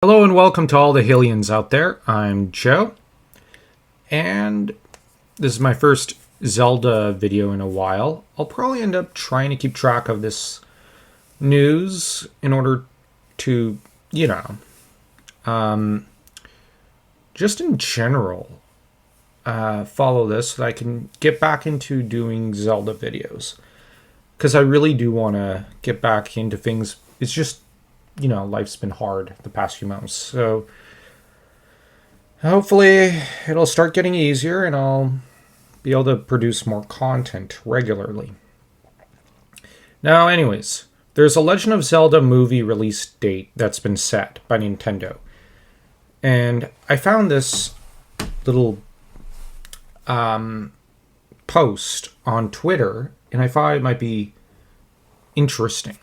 Hello and welcome to all the Hillians out there. I'm Joe, and this is my first Zelda video in a while. I'll probably end up trying to keep track of this news in order to, you know, just in general, follow this so that I can get back into doing Zelda videos. Because I really do want to get back into things. It's just life's been hard the past few months. So hopefully it'll start getting easier and I'll be able to produce more content regularly. Now, anyways, there's a Legend of Zelda movie release date that's been set by Nintendo. And I found this little post on Twitter and I thought it might be interesting.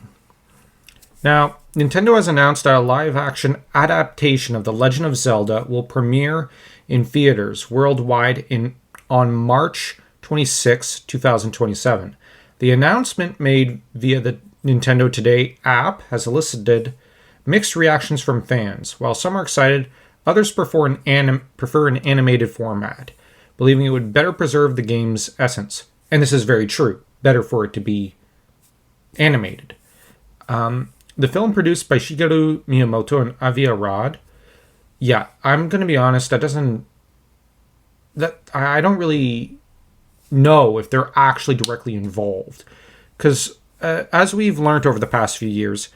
Now, Nintendo has announced that a live-action adaptation of The Legend of Zelda will premiere in theaters worldwide on March 26, 2027. The announcement made via the Nintendo Today app has elicited mixed reactions from fans. While some are excited, others prefer an animated format, believing it would better preserve the game's essence. And this is very true. Better for it to be animated. The film produced by Shigeru Miyamoto and Avi Arad. Yeah, I'm going to be honest, I don't really know if they're actually directly involved. Because as we've learned over the past few years,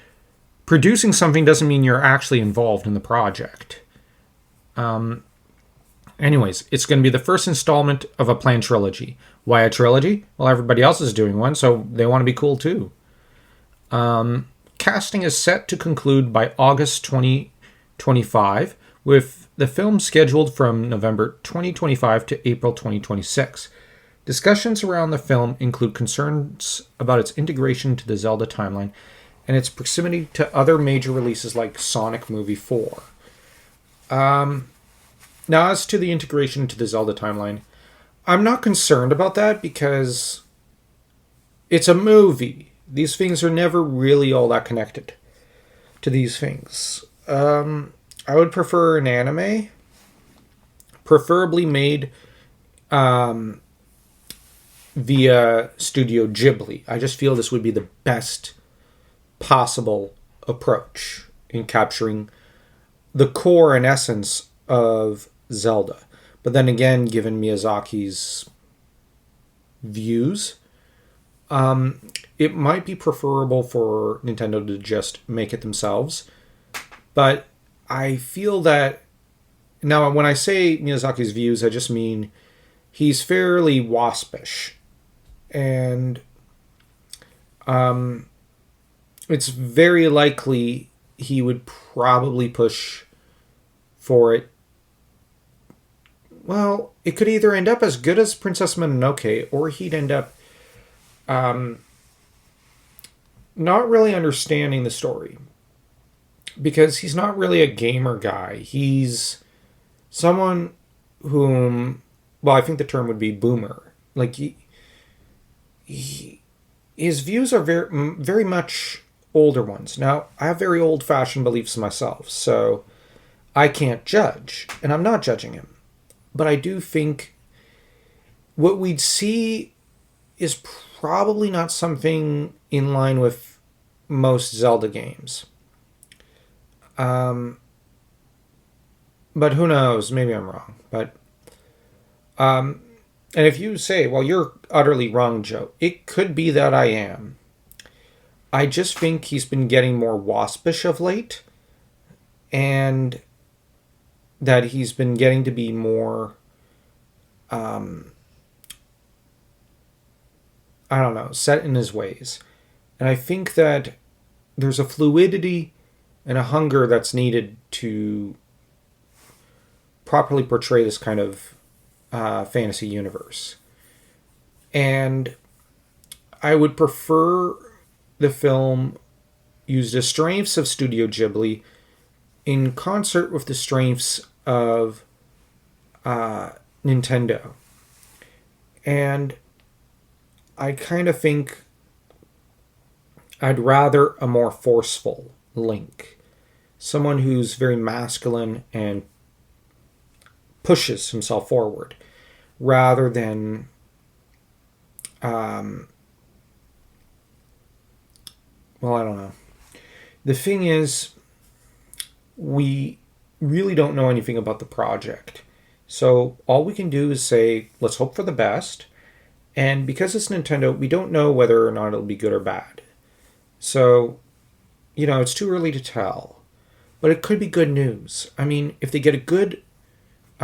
producing something doesn't mean you're actually involved in the project. Anyways, it's going to be the first installment of a planned trilogy. Why a trilogy? Well, everybody else is doing one, so they want to be cool too. Casting is set to conclude by August 2025, with the film scheduled from November 2025 to April 2026. Discussions around the film include concerns about its integration to the Zelda timeline and its proximity to other major releases like Sonic Movie 4. Now, as to the integration into the Zelda timeline, I'm not concerned about that because it's a movie. These things are never really all that connected to these things. I would prefer an anime, preferably made via Studio Ghibli. I just feel this would be the best possible approach in capturing the core and essence of Zelda. But then again, given Miyazaki's views, it might be preferable for Nintendo to just make it themselves. But I feel that... Now, when I say Miyazaki's views, I just mean he's fairly waspish. And it's very likely he would probably push for it. Well, it could either end up as good as Princess Mononoke, or he'd end up not really understanding the story, because he's not really a gamer guy. He's someone whom, well, I think the term would be boomer. Like his views are very, very much older ones. Now, I have very old-fashioned beliefs myself, so I can't judge, and I'm not judging him. But I do think what we'd see is probably not something in line with most Zelda games. But who knows? Maybe I'm wrong. But and if you say, well, you're utterly wrong, Joe, it could be that I am. I just think he's been getting more waspish of late, and that he's been getting to be more I don't know, set in his ways. And I think that there's a fluidity and a hunger that's needed to properly portray this kind of fantasy universe. And I would prefer the film use the strengths of Studio Ghibli in concert with the strengths of Nintendo. And I kind of think I'd rather a more forceful Link. someone who's very masculine and pushes himself forward rather than well, I don't know. The thing is, we really don't know anything about the project. So all we can do is say, let's hope for the best. And because it's Nintendo, we don't know whether or not it'll be good or bad. So, it's too early to tell. But it could be good news. I mean, if they get a good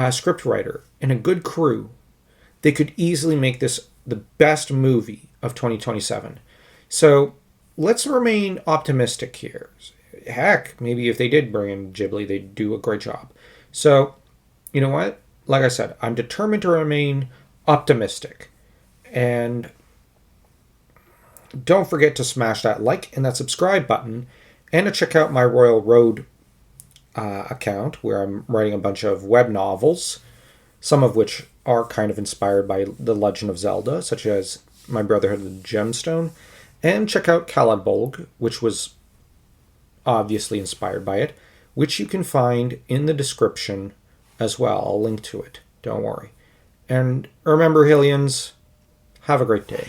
script writer and a good crew, they could easily make this the best movie of 2027. So let's remain optimistic here. Heck, maybe if they did bring in Ghibli, they'd do a great job. So, you know what? Like I said, I'm determined to remain optimistic. And don't forget to smash that like and that subscribe button, and to check out my Royal Road account, where I'm writing a bunch of web novels, some of which are kind of inspired by The Legend of Zelda, such as My Brotherhood of the Gemstone. And check out Kaladbolg, which was obviously inspired by it, which you can find in the description as well. I'll link to it. Don't worry. And remember, Hillians, have a great day.